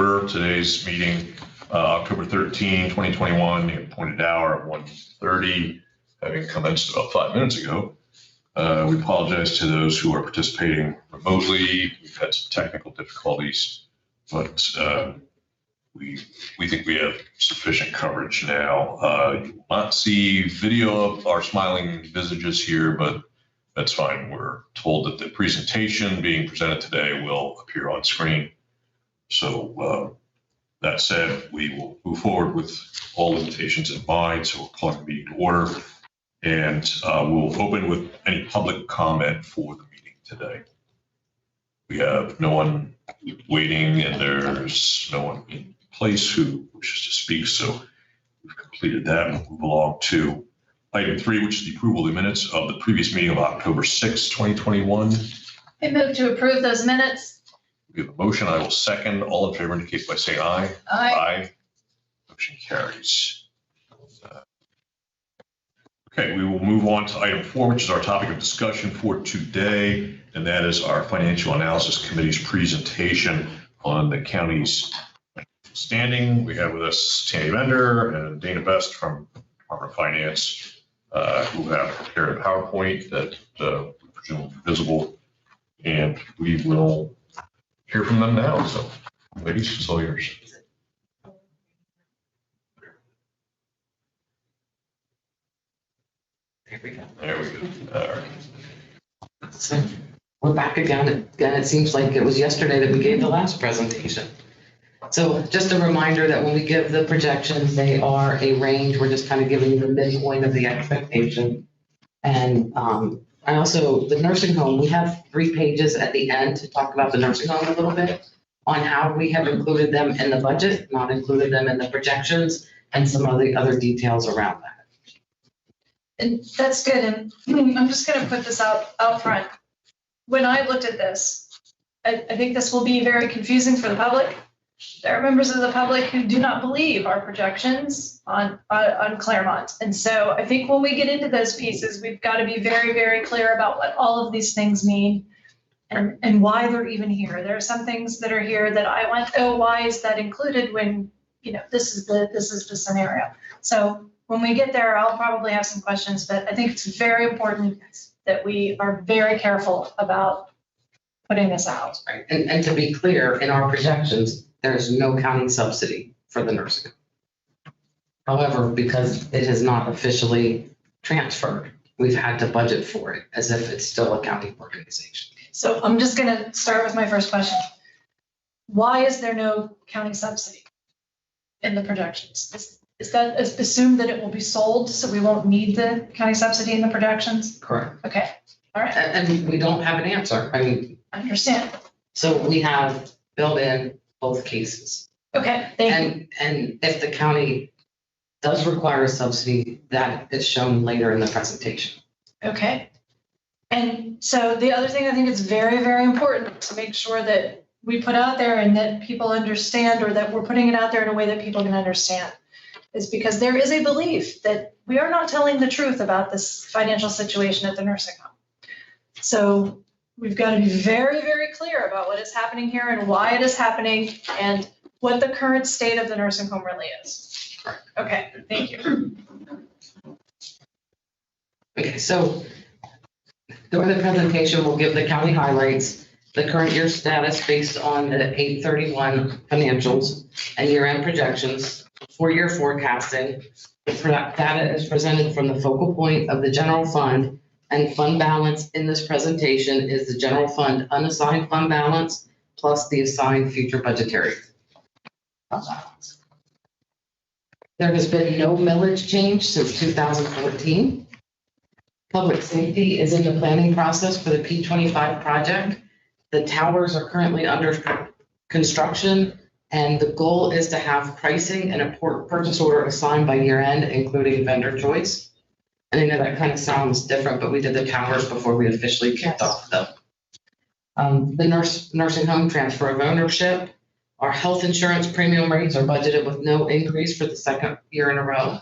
order. Today's meeting, October 13, 2021, the appointed hour at 1:30, having commenced about 5 minutes ago. We apologize to those who are participating remotely. We've had some technical difficulties, but we think we have sufficient coverage now. You will not see video of our smiling visages here, but that's fine. We're told that the presentation being presented today will appear on screen. So that said, we will move forward with all limitations in mind. So we'll call the meeting to order, and we'll open with any public comment for the meeting today. We have no one waiting, and there's no one in place who wishes to speak. So we've completed that, and we'll move along to item 3, which is the approval of the minutes of the previous meeting of October 6, 2021. I move to approve those minutes. We have a motion. I will second. All in favor indicate by saying aye. Aye. Aye. Motion carries. Okay, we will move on to item 4, which is our topic of discussion for today, and that is our Financial Analysis Committee's presentation on the county's standing. We have with us Tammy Bender and Dana Best from Department of Finance, who have prepared a PowerPoint that we presume will be visible, and we will hear from them now. So, ladies, it's all yours. There we go. There we go. All right. So we're back again. It seems like it was yesterday that we gave the last presentation. So just a reminder that when we give the projections, they are a range. We're just kind of giving you the midpoint of the expectation. And I also, the nursing home, we have 3 pages at the end to talk about the nursing home a little bit on how we have included them in the budget, not included them in the projections, and some of the other details around that. And that's good. And I'm just going to put this out front. When I looked at this, I think this will be very confusing for the public. There are members of the public who do not believe our projections on Claremont. And so I think when we get into those pieces, we've got to be very, very clear about what all of these things mean and why they're even here. There are some things that are here that I went, oh, why is that included when, you know, this is the scenario. So when we get there, I'll probably have some questions, but I think it's very important that we are very careful about putting this out. Right. And to be clear, in our projections, there's no county subsidy for the nursing home. However, because it is not officially transferred, we've had to budget for it as if it's still a county organization. So I'm just going to start with my first question. Why is there no county subsidy in the projections? Is that assumed that it will be sold, so we won't need the county subsidy in the projections? Correct. Okay. All right. And we don't have an answer. I mean, I understand. So we have built in both cases. Okay. Thank you. And if the county does require a subsidy, that is shown later in the presentation. Okay. And so the other thing I think is very, very important to make sure that we put out there and that people understand, or that we're putting it out there in a way that people can understand, is because there is a belief that we are not telling the truth about this financial situation at the nursing home. So we've got to be very, very clear about what is happening here and why it is happening and what the current state of the nursing home really is. Okay, thank you. Okay, so during the presentation, we'll give the county highlights, the current year status based on the 8/31 financials and year-end projections, 4-year forecasting. The data is presented from the focal point of the general fund, and fund balance in this presentation is the general fund unassigned fund balance plus the assigned future budgetary fund balance. There has been no millage change since 2014. Public safety is in the planning process for the P25 project. The towers are currently under construction, and the goal is to have pricing and a purchase order assigned by year end, including vendor choice. And I know that kind of sounds different, but we did the towers before we officially kicked off them. The nursing home transfer of ownership. Our health insurance premium rates are budgeted with no increase for the 2nd year in a row.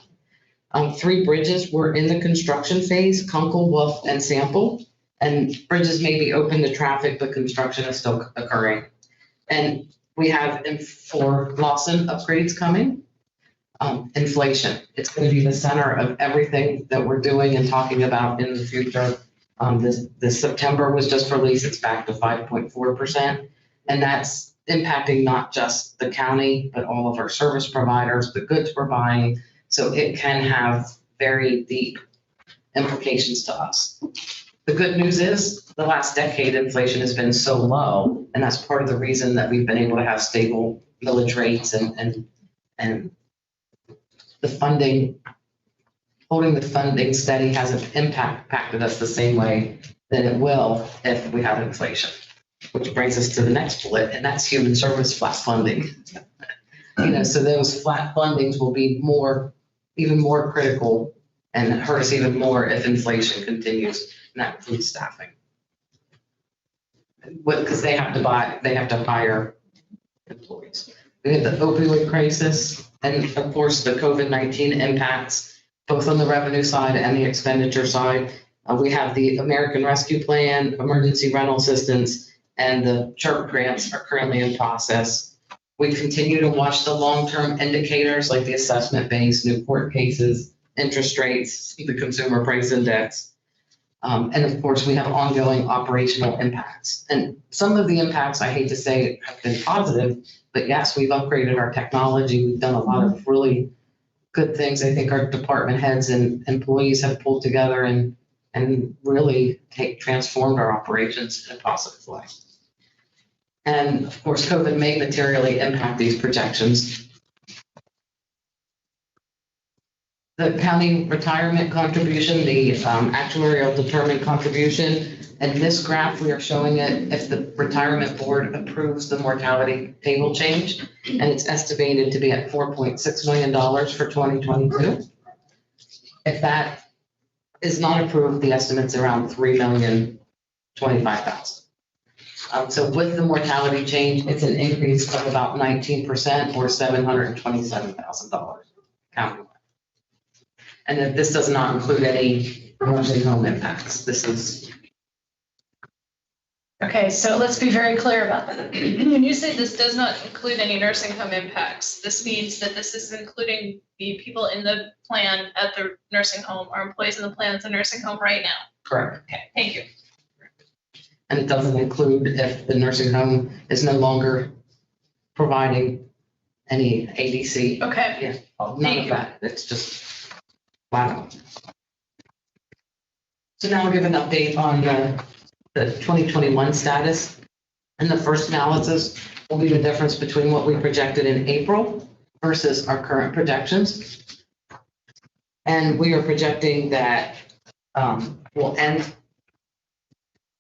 3 bridges were in the construction phase, Kunkel, Wolf, and Sample. And bridges may be open to traffic, but construction is still occurring. And we have for Lawson upgrades coming. Inflation, it's going to be the center of everything that we're doing and talking about in the future. This September was just released, it's back to 5.4%. And that's impacting not just the county, but all of our service providers, the goods we're buying. So it can have very deep implications to us. The good news is the last decade inflation has been so low, and that's part of the reason that we've been able to have stable millage rates and the funding, holding the funding steady hasn't impacted us the same way that it will if we have inflation. Which brings us to the next bullet, and that's human service flat funding. So those flat fundings will be even more critical and hurt us even more if inflation continues, and that includes staffing. Because they have to hire employees. We have the opioid crisis, and of course the COVID-19 impacts, both on the revenue side and the expenditure side. We have the American Rescue Plan, emergency rental assistance, and the CHIRP grants are currently in process. We continue to watch the long-term indicators like the assessment base, new court cases, interest rates, the consumer price index. And of course, we have ongoing operational impacts. And some of the impacts, I hate to say, have been positive, but yes, we've upgraded our technology. We've done a lot of really good things. I think our department heads and employees have pulled together and really transformed our operations in a positive way. And of course, COVID may materially impact these projections. The county retirement contribution, the actuarial determined contribution, and this graph, we are showing it if the retirement board approves the mortality table change, and it's estimated to be at $4.6 million for 2022. If that is not approved, the estimate's around $3,025,000. So with the mortality change, it's an increase of about 19% or $727,000 countywide. And that this does not include any nursing home impacts. This is. Okay, so let's be very clear about that. When you say this does not include any nursing home impacts, this means that this is including the people in the plan at the nursing home or employees in the plan at the nursing home right now. Correct. Okay, thank you. And it doesn't include if the nursing home is no longer providing any ADC. Okay. Yeah, none of that. It's just flat out. So now I'll give an update on the 2021 status. And the first analysis will be the difference between what we projected in April versus our current projections. And we are projecting that we'll end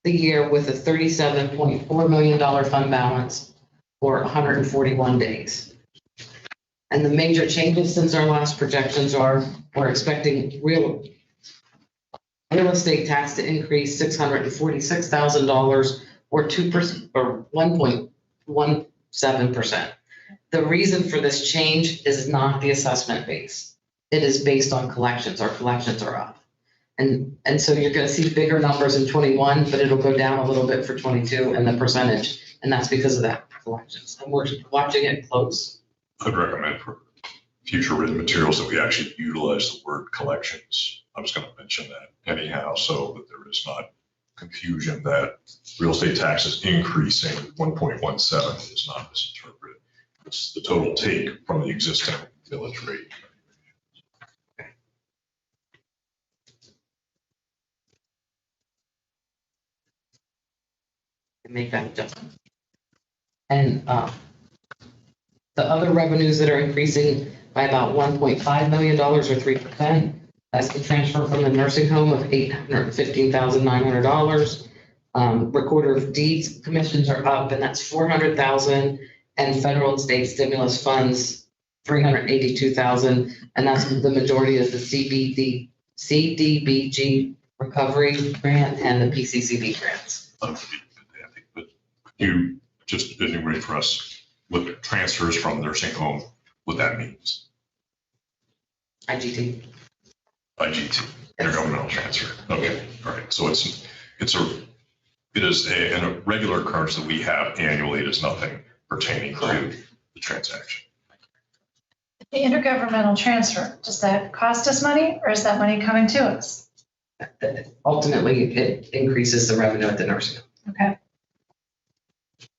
the year with a $37.4 million fund balance for 141 days. And the major changes since our last projections are we're expecting real estate tax to increase $646,000 or 2% or 1.17%. The reason for this change is not the assessment base. It is based on collections. Our collections are up. And so you're going to see bigger numbers in 21, but it'll go down a little bit for 22 and the percentage. And that's because of that collections. And we're watching it close. I'd recommend for future written materials that we actually utilize the word collections. I was going to mention that anyhow, so that there is not confusion that real estate taxes increasing 1.17 is not misinterpreted. It's the total take from the existing village rate. Make that adjustment. And the other revenues that are increasing by about $1.5 million or 3%. That's the transfer from the nursing home of $815,900. Recorder of deeds commissions are up, and that's $400,000, and federal and state stimulus funds $382,000, and that's the majority of the CDBG recovery grant and the PCCD grants. But you just enumerate for us what the transfers from nursing home, what that means. IGT. IGT, intergovernmental transfer. Okay, all right. So it is a regular occurrence that we have annually. It is nothing pertaining to the transaction. The intergovernmental transfer, does that cost us money or is that money coming to us? Ultimately, it increases the revenue at the nursing home. Okay.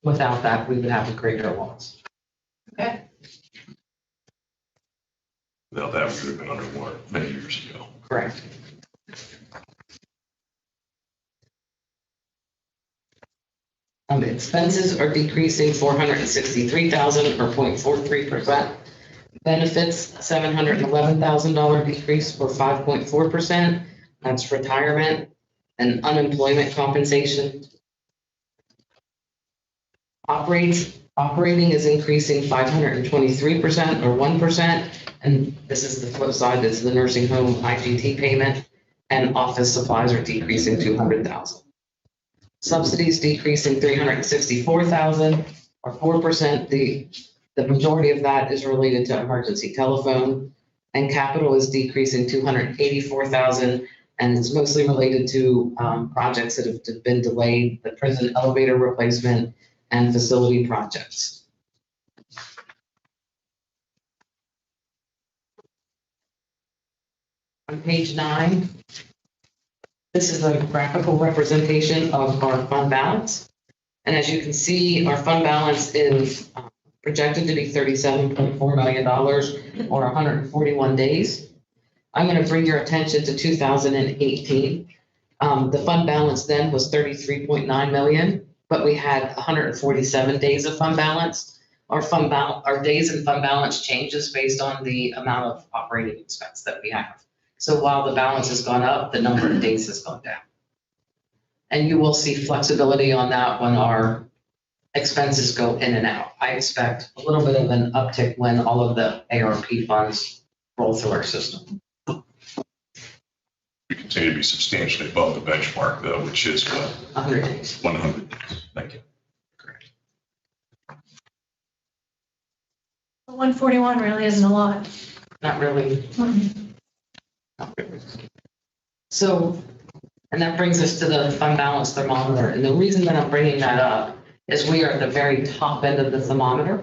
Without that, we would have a greater loss. Okay. Without that, we would have been underwater many years ago. Correct. Expenses are decreasing 463,000 or 0.43%. Benefits, $711,000 decrease or 5.4%. That's retirement and unemployment compensation. Operating is increasing 523% or 1%. And this is the flip side, this is the nursing home IGT payment, and office supplies are decreasing 200,000. Subsidies decreasing 364,000 or 4%. The majority of that is related to emergency telephone, and capital is decreasing 284,000, and it's mostly related to projects that have been delayed, the prison elevator replacement and facility projects. On page 9, this is a graphical representation of our fund balance. And as you can see, our fund balance is projected to be $37.4 million or 141 days. I'm going to bring your attention to 2018. The fund balance then was 33.9 million, but we had 147 days of fund balance. Our days in fund balance changes based on the amount of operating expense that we have. So while the balance has gone up, the number of days has gone down. And you will see flexibility on that when our expenses go in and out. I expect a little bit of an uptick when all of the ARP funds roll through our system. We continue to be substantially above the benchmark, though, which is 100 days. 100 days. Thank you. Correct. 141 really isn't a lot. Not really. Not really. So, and that brings us to the fund balance thermometer. And the reason that I'm bringing that up is we are at the very top end of the thermometer,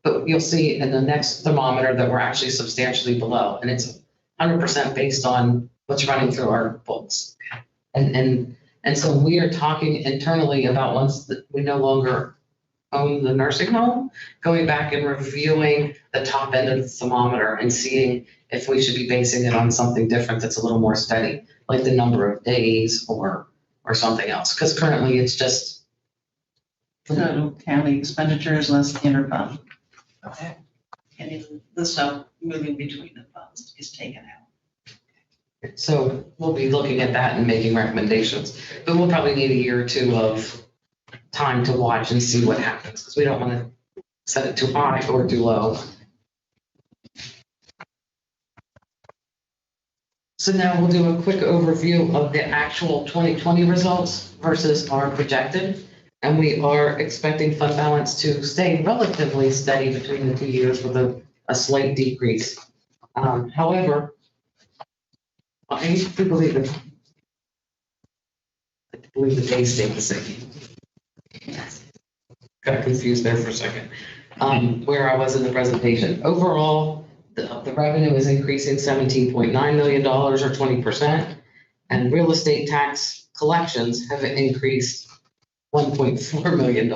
but you'll see in the next thermometer that we're actually substantially below, and it's 100% based on what's running through our books. And so we are talking internally about once that we no longer own the nursing home, going back and reviewing the top end of the thermometer and seeing if we should be basing it on something different that's a little more steady, like the number of days or something else. Because currently it's just Total county expenditures less interfund. okay. And the stuff moving between the funds is taken out. So we'll be looking at that and making recommendations, but we'll probably need a year or two of time to watch and see what happens, because we don't want to set it too high or too low. So now we'll do a quick overview of the actual 2020 results versus our projected. And we are expecting fund balance to stay relatively steady between the 2 years with a slight decrease. However, I do believe the days stay the same. Got confused there for a second. Where I was in the presentation. Overall, the revenue is increasing $17.9 million or 20%, and real estate tax collections have increased $1.4 million.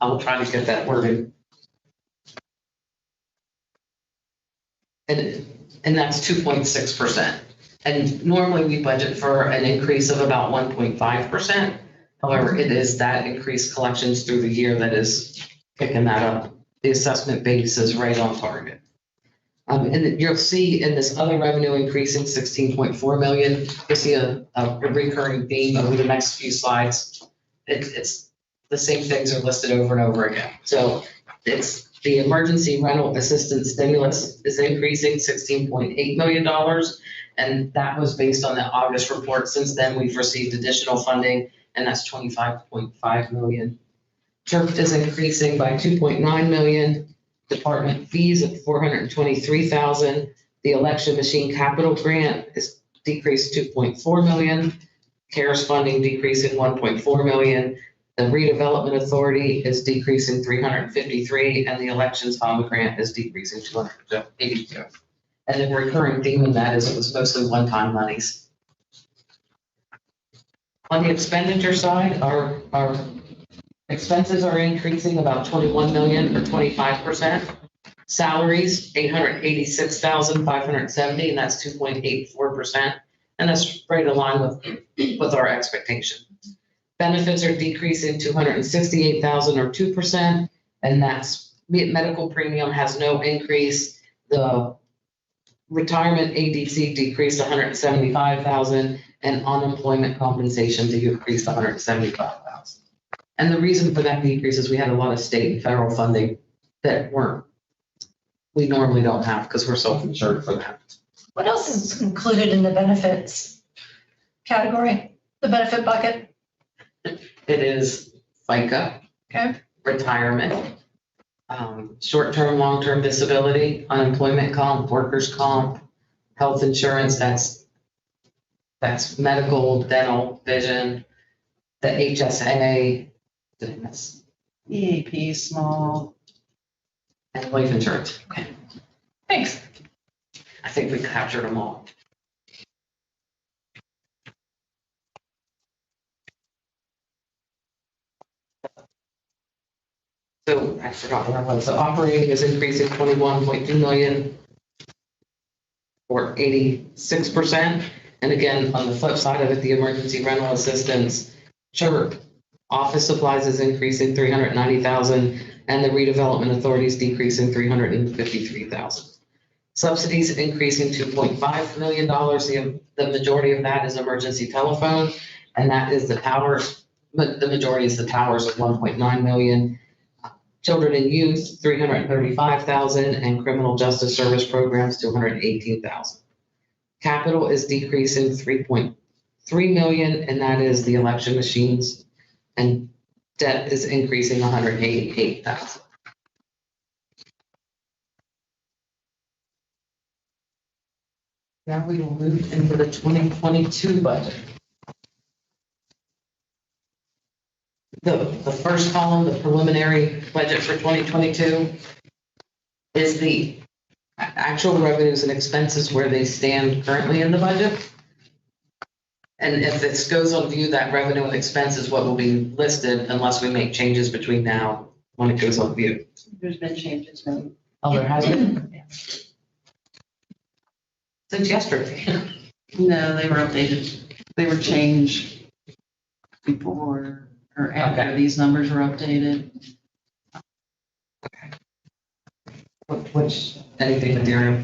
I'll try to get that worded. And that's 2.6%. And normally we budget for an increase of about 1.5%. However, it is that increased collections through the year that is picking that up. The assessment base is right on target. And you'll see in this other revenue increasing 16.4 million, you'll see a recurring theme over the next few slides. It's the same things are listed over and over again. So it's the emergency rental assistance stimulus is increasing $16.8 million. And that was based on the August report. Since then, we've received additional funding, and that's 25.5 million. TURP is increasing by 2.9 million. Department fees at 423,000. The election machine capital grant is decreased 2.4 million. CARES funding decreasing 1.4 million. The redevelopment authority is decreasing 353, and the elections fund grant is decreasing 282. And the recurring theme in that is it was mostly one-time monies. On the expenditure side, our expenses are increasing about 21 million or 25%. Salaries, 886,570, and that's 2.84%. And that's right in line with our expectation. Benefits are decreasing 268,000 or 2%, and that's medical premium has no increase. The retirement ADC decreased 175,000, and unemployment compensation decreased 175,000. And the reason for that decrease is we had a lot of state and federal funding that we normally don't have because we're self-insured for that. What else is included in the benefits category, the benefit bucket? It is FICA, Okay. retirement, short-term, long-term disability, unemployment comp, workers' comp, health insurance, that's medical, dental, vision, the HSA, goodness, EAP, small. and life insurance. Thanks. I think we captured them all. So I forgot what I was. So operating is increasing 21.2 million or 86%. And again, on the flip side of it, the emergency rental assistance, sure, office supplies is increasing 390,000, and the redevelopment authority is decreasing 353,000. Subsidies increasing $2.5 million. The majority of that is emergency telephone, and that is the towers. But the majority is the towers of 1.9 million. Children and youth, 335,000, and criminal justice service programs, 218,000. Capital is decreasing 3.3 million, and that is the election machines, and debt is increasing 188,000. Now we will move into the 2022 budget. The first column, the preliminary budget for 2022, is the actual revenues and expenses where they stand currently in the budget. And if this goes on view, that revenue and expense is what will be listed unless we make changes between now when it goes on view. There's been changes made. Oh, there has been? Since yesterday. No, they were updated. They were changed before or after Okay. these numbers were updated. Which, anything material?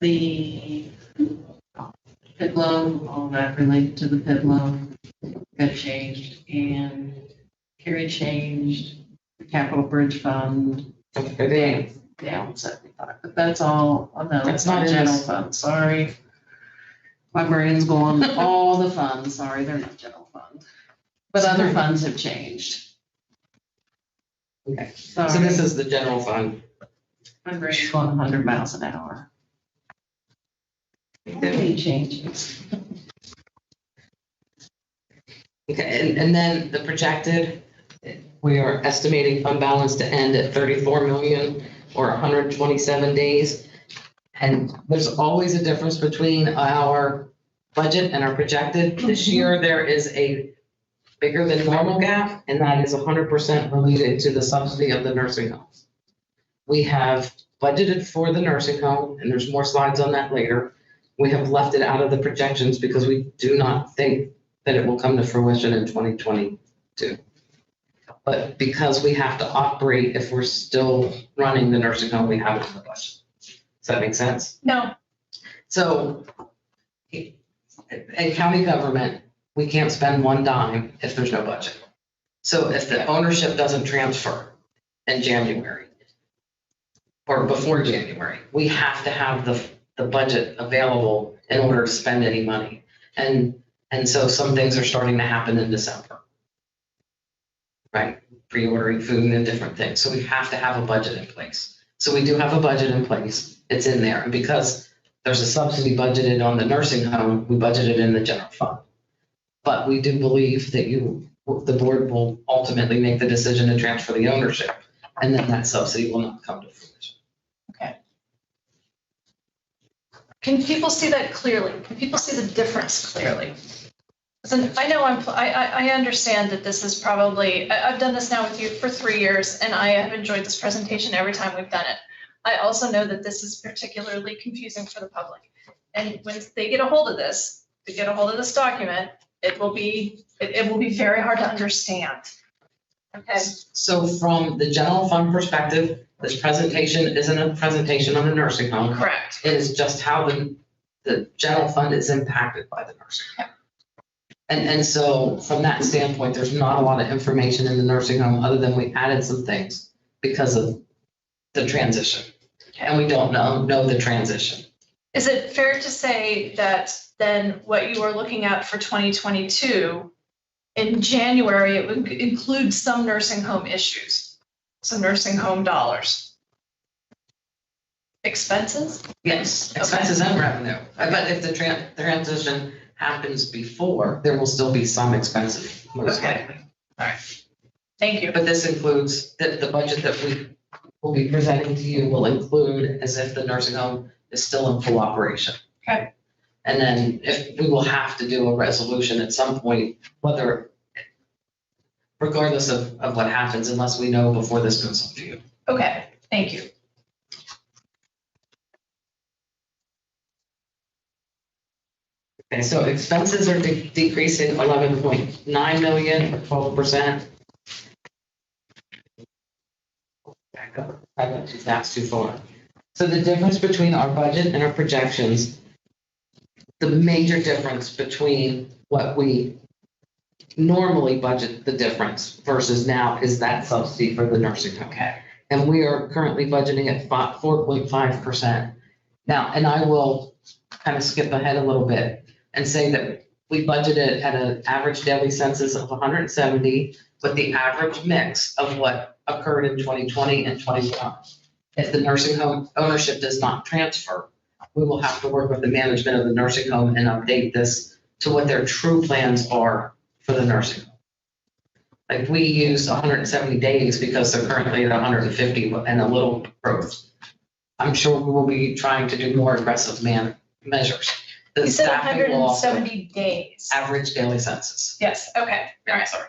The PID loan, all that related to the PID loan got changed, and Carrie changed the capital bridge fund down 75, but that's all, oh no, That's that's not not in general this. fund, sorry. My brain's going, all the funds, sorry, they're not general fund. But other funds have changed. Okay, Sorry, so this is the general fund. my brain's going 100 miles an hour. Any changes? Okay, and then the projected, we are estimating fund balance to end at 34 million or 127 days. And there's always a difference between our budget and our projected. This year, there is a bigger than normal gap, and that is 100% related to the subsidy of the nursing homes. We have budgeted for the nursing home, and there's more slides on that later. We have left it out of the projections because we do not think that it will come to fruition in 2022. But because we have to operate, if we're still running the nursing home, we have it in the budget. Does that make sense? No. So in county government, we can't spend one dime if there's no budget. So if the ownership doesn't transfer in January or before January, we have to have the budget available in order to spend any money. And so some things are starting to happen in December, right? Pre-ordering food and different things. So we have to have a budget in place. So we do have a budget in place. It's in there. And because there's a subsidy budgeted on the nursing home, we budgeted in the general fund. But we do believe that you the board will ultimately make the decision to transfer the ownership, and then that subsidy will not come to fruition. Can people see that clearly? Can people see the difference clearly? So I know I understand that this is probably, I've done this now with you for 3 years, and I have enjoyed this presentation every time we've done it. I also know that this is particularly confusing for the public. And when they get a hold of this, to get a hold of this document, it will be very hard to understand. Okay, So from the general fund perspective, this presentation isn't a presentation on the nursing home. correct. It is just how the general fund is impacted by the nursing home. And so from that standpoint, there's not a lot of information in the nursing home other than we added some things because of the transition. And we don't know the transition. Is it fair to say that then what you are looking at for 2022, in January, it would include some nursing home issues, some nursing home dollars? Expenses? Yes, expenses and revenue. But if the transition happens before, there will still be some expenses. Most Okay. likely. All right. Thank you. But this includes, the budget that we will be presenting to you will include as if the nursing home is still in full operation. Okay. And then if we will have to do a resolution at some point, whether, regardless of what happens, unless we know before this goes on to you. Okay, thank you. Okay, so expenses are decreasing 11.9 million, or 12%. Back up, I went too fast, too far. So the difference between our budget and our projections, the major difference between what we normally budget, the difference versus now is that subsidy for the nursing home. Okay. And we are currently budgeting at 4.5%. Now, and I will kind of skip ahead a little bit and say that we budgeted at an average daily census of 170, but the average mix of what occurred in 2020 and 21. If the nursing home ownership does not transfer, we will have to work with the management of the nursing home and update this to what their true plans are for the nursing home. Like we use 170 days because they're currently at 150 and a little growth. I'm sure we will be trying to do more aggressive measures. The You said staffing will also- 170 days. Average daily census. Yes, okay, all right, sorry.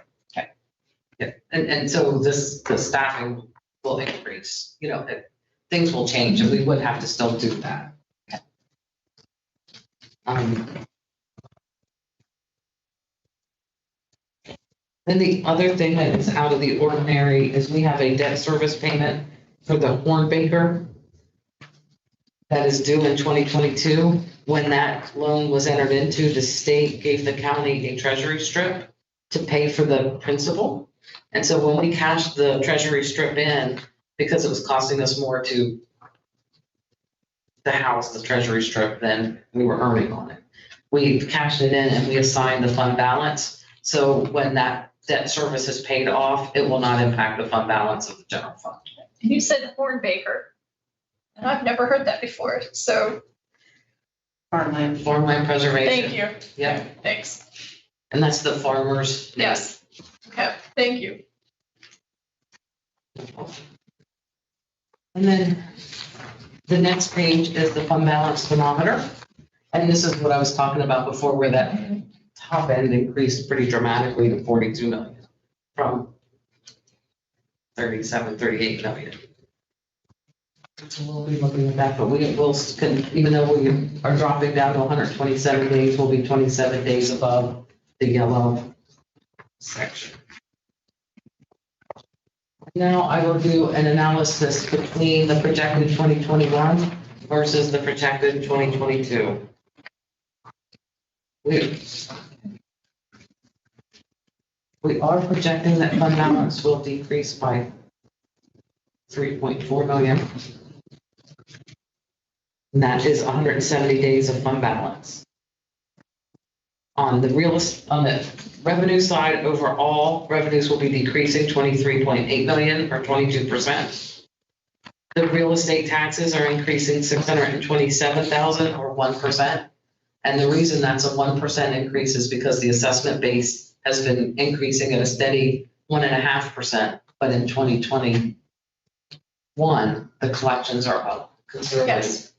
Yeah, and so the staffing will increase, things will change and we would have to still do that. Then the other thing that is out of the ordinary is we have a debt service payment for the Hornbaker that is due in 2022. When that loan was entered into, the state gave the county a treasury strip to pay for the principal. And so when we cashed the treasury strip in, because it was costing us more to house the treasury strip than we were earning on it, we cashed it in and we assigned the fund balance. So when that debt service is paid off, it will not impact the fund balance of the general fund. And you said Hornbaker, and I've never heard that before, so Farmland. Farmland preservation. thank you. Yeah, Thanks. and that's the farmers. Yes. Okay, thank you. And then the next page is the fund balance thermometer. And this is what I was talking about before, where that top end increased pretty dramatically to 42 million from 37, 38 million. So we'll be looking at that, but we will, even though we are dropping down to 127 days, we'll be 27 days above the yellow section. Now I will do an analysis between the projected 2021 versus the projected 2022. We are projecting that fund balance will decrease by 3.4 million. And that is 170 days of fund balance. On the revenue side, overall revenues will be decreasing 23.8 million or 22%. The real estate taxes are increasing 627,000 or 1%. And the reason that's a 1% increase is because the assessment base has been increasing at a steady 1.5%, but in 2021, the collections are up considerably. Yes.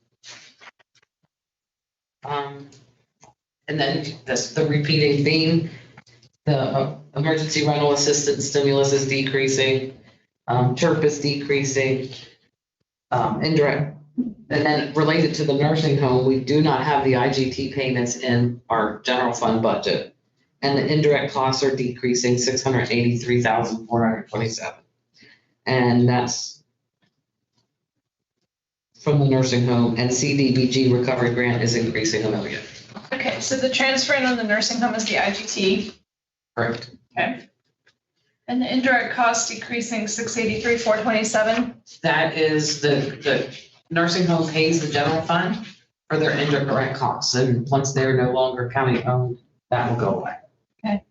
And then the repeating theme, the emergency rental assistance stimulus is decreasing, CHIRP is decreasing, indirect. And then related to the nursing home, we do not have the IGT payments in our general fund budget. And the indirect costs are decreasing 683,427. And that's from the nursing home, and CDBG recovery grant is increasing $1 million. Okay, so the transfer in on the nursing home is the IGT. Correct. Okay. And the indirect cost decreasing 683,427. That is the nursing home pays the general fund for their indirect costs. And once they're no longer county owned, that will go away. Okay.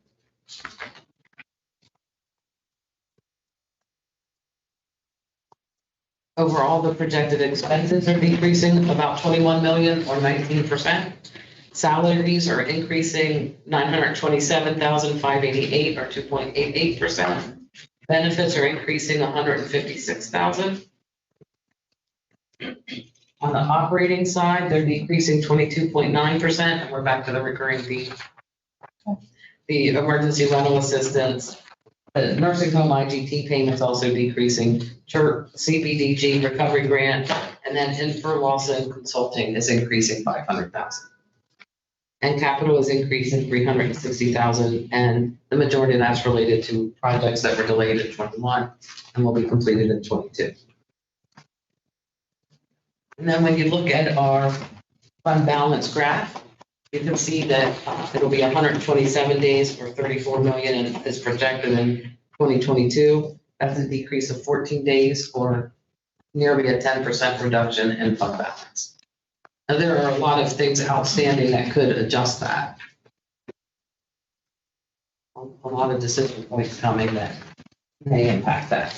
Overall, the projected expenses are decreasing about 21 million or 19%. Salaries are increasing 927,588 or 2.88%. Benefits are increasing 156,000. On the operating side, they're decreasing 22.9%, and we're back to the recurring fee. The emergency rental assistance, the nursing home IGT payments also decreasing, CHIRP, CBDG recovery grant, and then Infor Lawson Consulting is increasing 500,000. And capital is increasing 360,000, and the majority of that's related to projects that were delayed in 21 and will be completed in 22. And then when you look at our fund balance graph, you can see that it'll be 127 days for 34 million and is projected in 2022. That's a decrease of 14 days or nearly a 10% reduction in fund balance. Now, there are a lot of things outstanding that could adjust that. A lot of decision points coming that may impact that.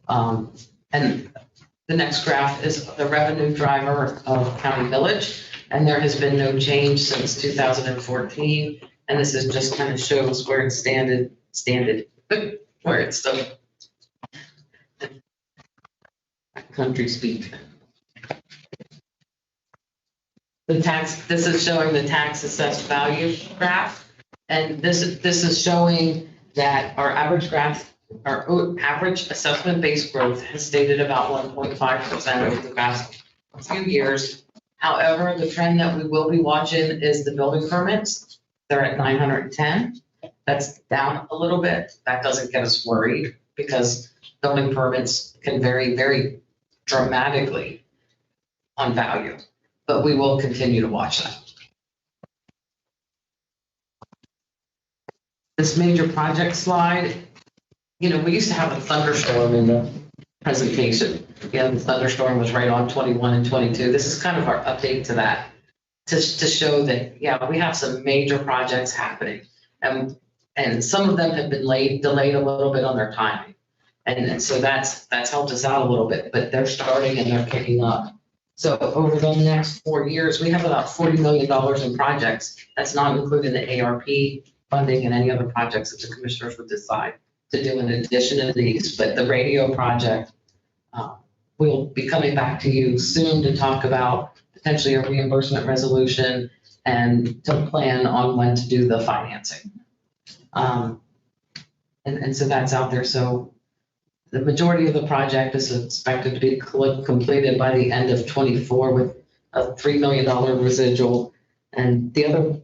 And the next graph is the revenue driver of county village, and there has been no change since 2014. And this is just kind of shows where it's where it's the country speak. The tax, this is showing the tax assessed value graph. And this is showing that our average graph, our average assessment based growth has stayed at about 1.5% over the past few years. However, the trend that we will be watching is the building permits. They're at 910. That's down a little bit. That doesn't get us worried because building permits can vary very dramatically on value, but we will continue to watch that. This major project slide, we used to have a thunderstorm in the presentation. The thunderstorm was right on 21 and 22. This is kind of our update to that, to show that, we have some major projects happening. And some of them have been delayed a little bit on their timing. And so that's helped us out a little bit, but they're starting and they're kicking up. So over the next 4 years, we have about $40 million in projects. That's not including the ARP funding and any other projects that the commissioners would decide to do in addition to these. But the radio project, we'll be coming back to you soon to talk about potentially a reimbursement resolution and to plan on when to do the financing. And so that's out there. So the majority of the project is expected to be completed by the end of 24 with a $3 million residual. And the other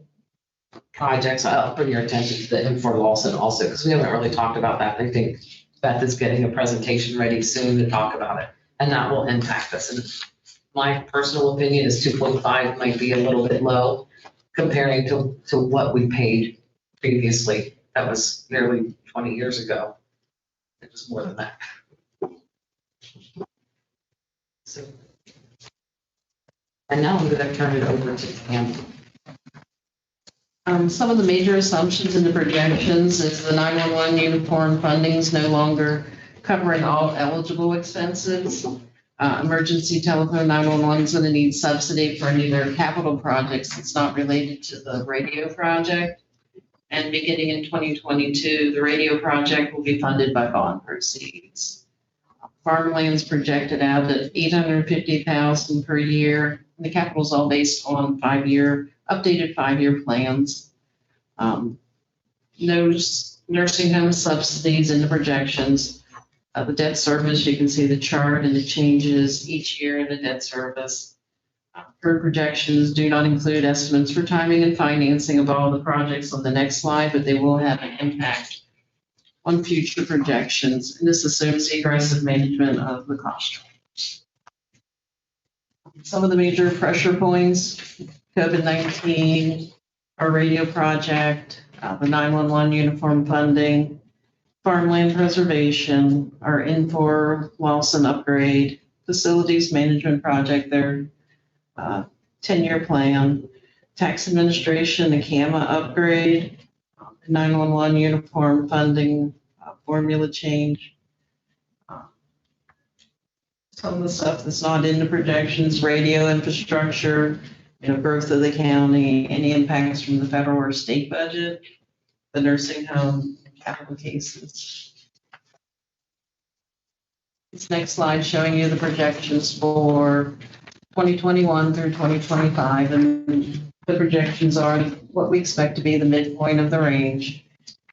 projects, I'll bring your attention to the Infor Lawson also, because we haven't really talked about that. I think Beth is getting a presentation ready soon to talk about it, and that will impact us. And my personal opinion is 2.5 might be a little bit low comparing to what we paid previously. That was nearly 20 years ago. It was more than that. So, and now I'm going to turn it over to Pam. Some of the major assumptions in the projections is the 911 uniform funding is no longer covering all eligible expenses. Emergency telephone 911 is going to need subsidy for any of their capital projects that's not related to the radio project. And beginning in 2022, the radio project will be funded by bond proceeds. Farmland's projected out at 850,000 per year. The capital is all based on updated 5-year plans. No nursing home subsidies in the projections. The debt service, you can see the chart and it changes each year in the debt service. Current projections do not include estimates for timing and financing of all the projects on the next slide, but they will have an impact on future projections. And this assumes the aggressive management of the cost. Some of the major pressure points, COVID-19, our radio project, the 911 uniform funding, farmland preservation, our Infor Lawson upgrade, facilities management project, their 10-year plan, tax administration, the CAMA upgrade, 911 uniform funding, formula change. Some of the stuff that's not in the projections, radio infrastructure, growth of the county, any impacts from the federal or state budget, the nursing home, capital cases. This next slide showing you the projections for 2021 through 2025, and the projections are what we expect to be the midpoint of the range.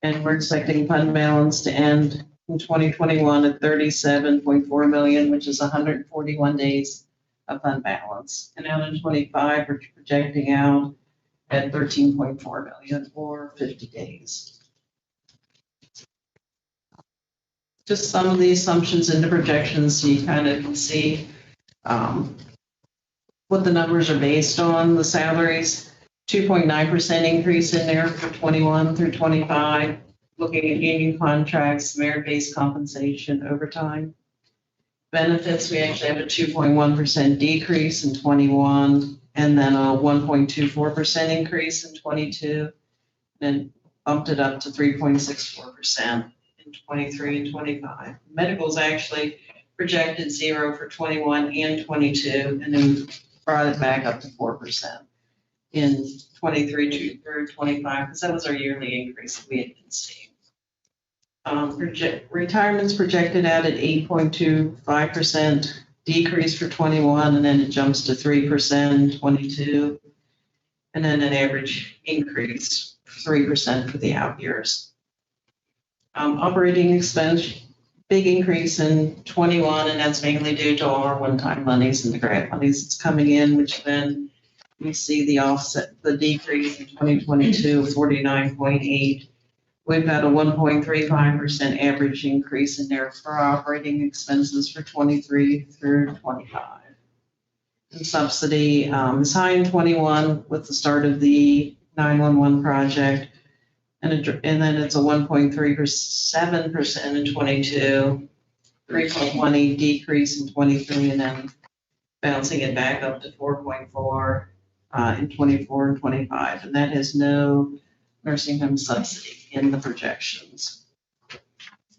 And we're expecting fund balance to end in 2021 at 37.4 million, which is 141 days of fund balance. And out in 25, we're projecting out at 13.4 million or 50 days. Just some of the assumptions in the projections so you kind of can see what the numbers are based on. The salaries, 2.9% increase in there for 21 through 25. Looking at union contracts, merit-based compensation, overtime. Benefits, we actually have a 2.1% decrease in 21, and then a 1.24% increase in 22, and bumped it up to 3.64% in 23 and 25. Medical is actually projected 0 for 21 and 22, and then brought it back up to 4% in 23 through 25, because that was our yearly increase that we had been seeing. Retirement's projected out at 8.25% decrease for 21, and then it jumps to 3% in 22, and then an average increase 3% for the out years. Operating expense, big increase in 21, and that's mainly due to all our one-time monies and the grant monies that's coming in, which then we see the offset, the decrease in 2022 of 49.8. We've got a 1.35% average increase in there for operating expenses for 23 through 25. And subsidy is high in 21 with the start of the 911 project. And then it's a 1.37% in 22, 3.18 decrease in 23, and then bouncing it back up to 4.4 in 24 and 25. And that has no nursing home subsidy in the projections.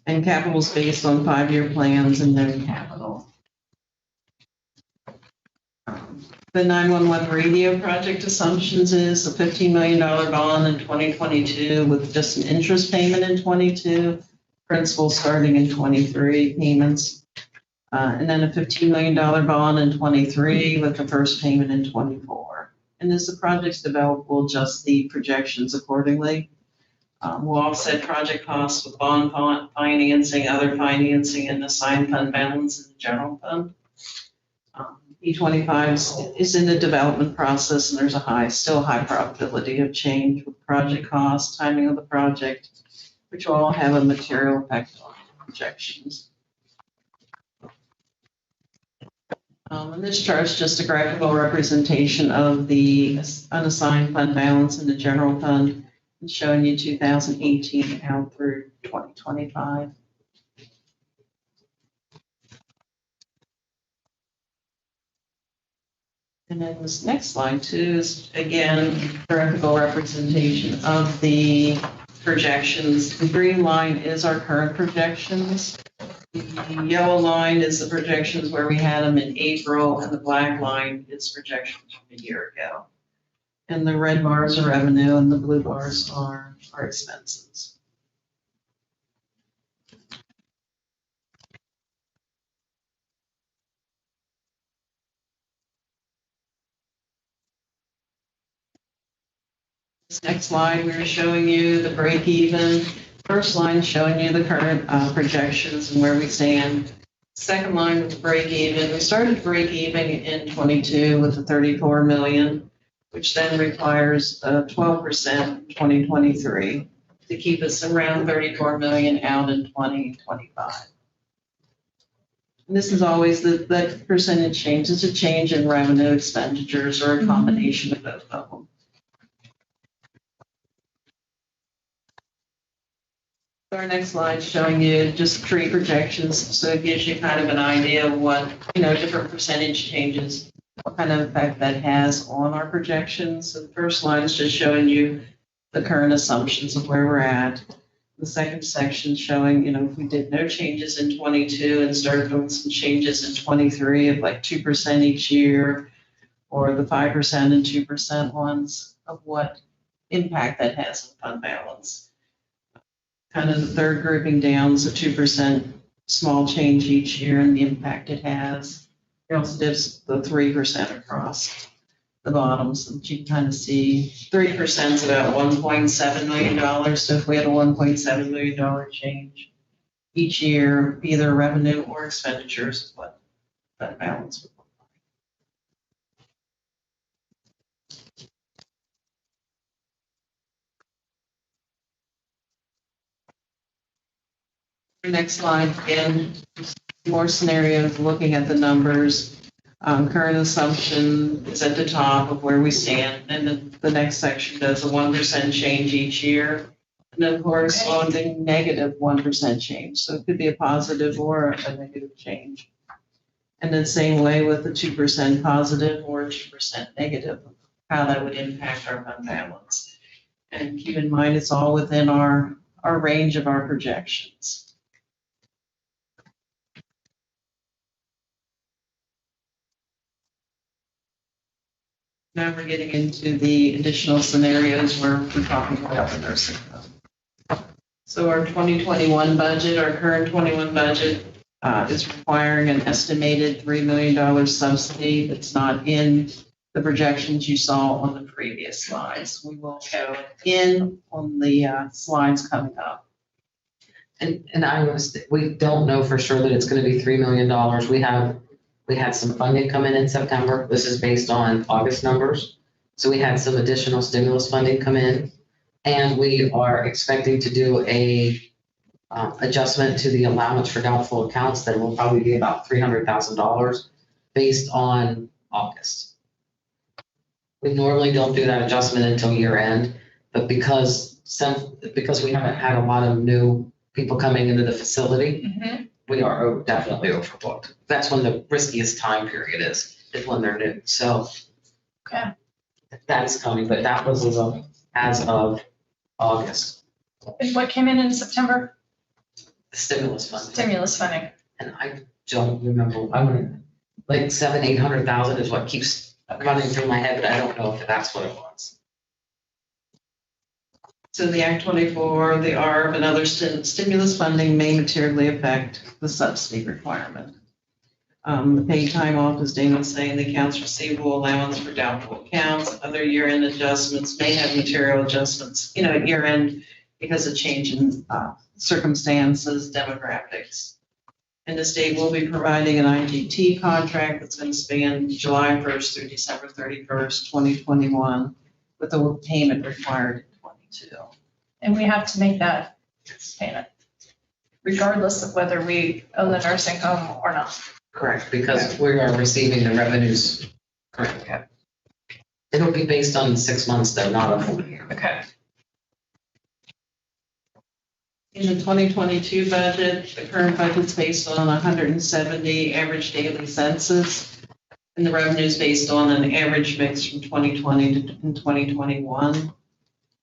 And capital is based on 5-year plans and no capital. The 911 radio project assumptions is a $15 million bond in 2022 with just an interest payment in 22, principal starting in 23 payments, and then a $15 million bond in 23 with the first payment in 24. And as the project's developed, we'll adjust the projections accordingly. We'll offset project costs with bond financing, other financing, and assigned fund balance in the general fund. E25 is in the development process, and there's still a high probability of change with project costs, timing of the project, which will all have a material effect on projections. And this chart is just a graphical representation of the unassigned fund balance in the general fund, and showing you 2018 out through 2025. And then this next slide too is again graphical representation of the projections. The green line is our current projections. The yellow line is the projections where we had them in April, and the black line is projections from a year ago. And the red bars are revenue and the blue bars are expenses. This next slide, we're showing you the break even. First line showing you the current projections and where we stand. Second line with the break even. We started break even in 22 with the 34 million, which then requires 12% in 2023 to keep us around 34 million out in 2025. And this is always the percentage change. It's a change in revenue, expenditures, or a combination of both of them. Our next slide showing you just tree projections, so it gives you kind of an idea of what, different percentage changes, what kind of effect that has on our projections. So the first slide is just showing you the current assumptions of where we're at. The second section showing, if we did no changes in 22 and started doing some changes in 23 of like 2% each year, or the 5% and 2% ones, of what impact that has on fund balance. Kind of the third grouping down is a 2% small change each year and the impact it has. It also gives the 3% across the bottom, so that you can kind of see 3% is about $1.7 million. So if we had a $1.7 million change each year, either revenue or expenditures, what that balance would look like. Next slide, again, more scenarios, looking at the numbers. Current assumption is at the top of where we stand, and then the next section does a 1% change each year, and then corresponding negative 1% change. So it could be a positive or a negative change. And then same way with the 2% positive or 2% negative, how that would impact our fund balance. And keep in mind, it's all within our range of our projections. Now we're getting into the additional scenarios where we're talking about the nursing home. So our 2021 budget, our current 21 budget is requiring an estimated $3 million subsidy that's not in the projections you saw on the previous slides. We will go in on the slides coming up. And we don't know for sure that it's going to be $3 million. We had some funding come in September. This is based on August numbers. So we had some additional stimulus funding come in, and we are expecting to do a adjustment to the allowance for doubtful accounts that will probably be about $300,000 based on August. We normally don't do that adjustment until year end, but because we haven't had a lot of new people coming into the facility, we are definitely overbooked. That's when the riskiest time period is when they're new. So Okay. that is coming, but that was as of August, And what came in September? the stimulus fund. Stimulus funding. And I don't remember, like 800,000 is what keeps running through my head, but I don't know if that's what it was. So the Act 24, the ARB, and other stimulus funding may materially affect the subsidy requirement. The paid time off, as Dana was saying, the accounts receivable allowance for doubtful accounts, other year-end adjustments may have material adjustments, at year-end because of change in circumstances, demographics. And the state will be providing an IGT contract that's going to span July 1st through December 31st, 2021, with a payment required in 22. And we have to make that payment, regardless of whether we own the nursing home or not. Correct, because we are receiving the revenues. Correct. It'll be based on 6 months though, not a full year. Okay. In the 2022 budget, the current budget's based on 170 average daily census, and the revenue is based on an average mix from 2020 to 2021.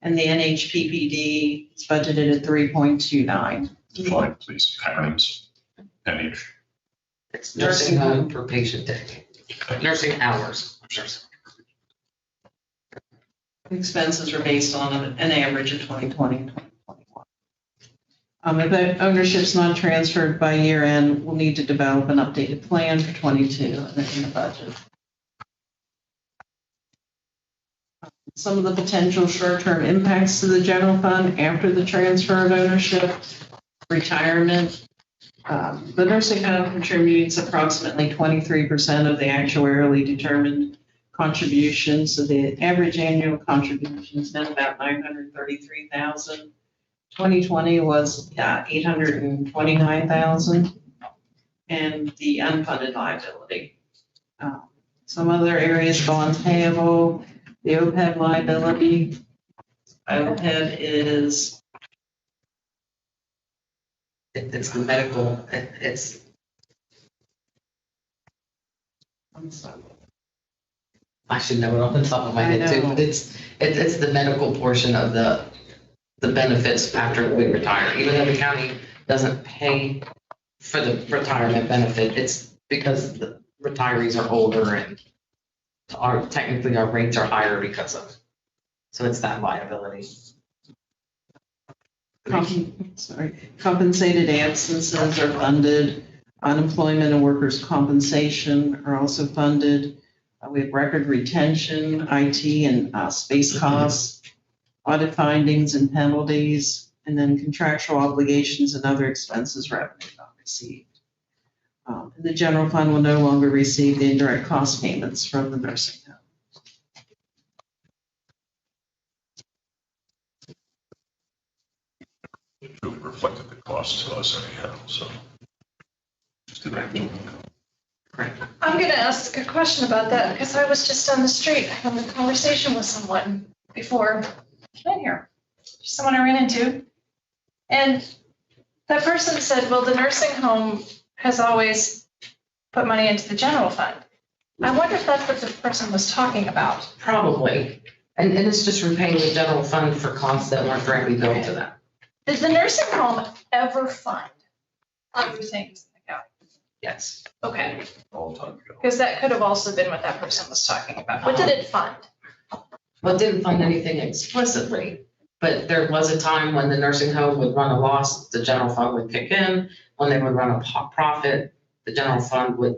And the NHPPD is budgeted at 3.29. Define, please, acronyms, NH. It's nursing home per patient day. Nursing hours. expenses are based on an average of 2020 and 2021. If the ownership's not transferred by year end, we'll need to develop an updated plan for 22 in the budget. Some of the potential short-term impacts to the general fund after the transfer of ownership, retirement. The nursing home contributes approximately 23% of the actuarially determined contribution. So the average annual contribution has been about $933,000. 2020 was 829,000, and the unfunded liability. Some other areas, bonds payable, the OPEB liability. OPEB is It's the medical, it's, I should know it off the top of my head too, but it's the medical portion of the benefits after we retire. Even though the county doesn't pay for the retirement benefit, it's because the retirees are older and technically our rates are higher because of, so it's that liability. Compensated absences are funded. Unemployment and workers' compensation are also funded. We have record retention, IT and space costs, audit findings and penalties, and then contractual obligations and other expenses revenue not received. The general fund will no longer receive the indirect cost payments from the nursing home. It really reflected the cost to us anyhow, so. Just did that. Correct. I'm going to ask a question about that because I was just on the street having a conversation with someone before I came in here. Someone I ran into. And that person said, well, the nursing home has always put money into the general fund. I wonder if that's what the person was talking about. Probably. And it's just repaying the general fund for costs that weren't directly billed to them. Did the nursing home ever fund other things in the county? Yes. Okay, All the time ago. because that could have also been what that person was talking about. What did it fund? Well, it didn't fund anything explicitly, but there was a time when the nursing home would run a loss, the general fund would kick in. When they would run a profit, the general fund we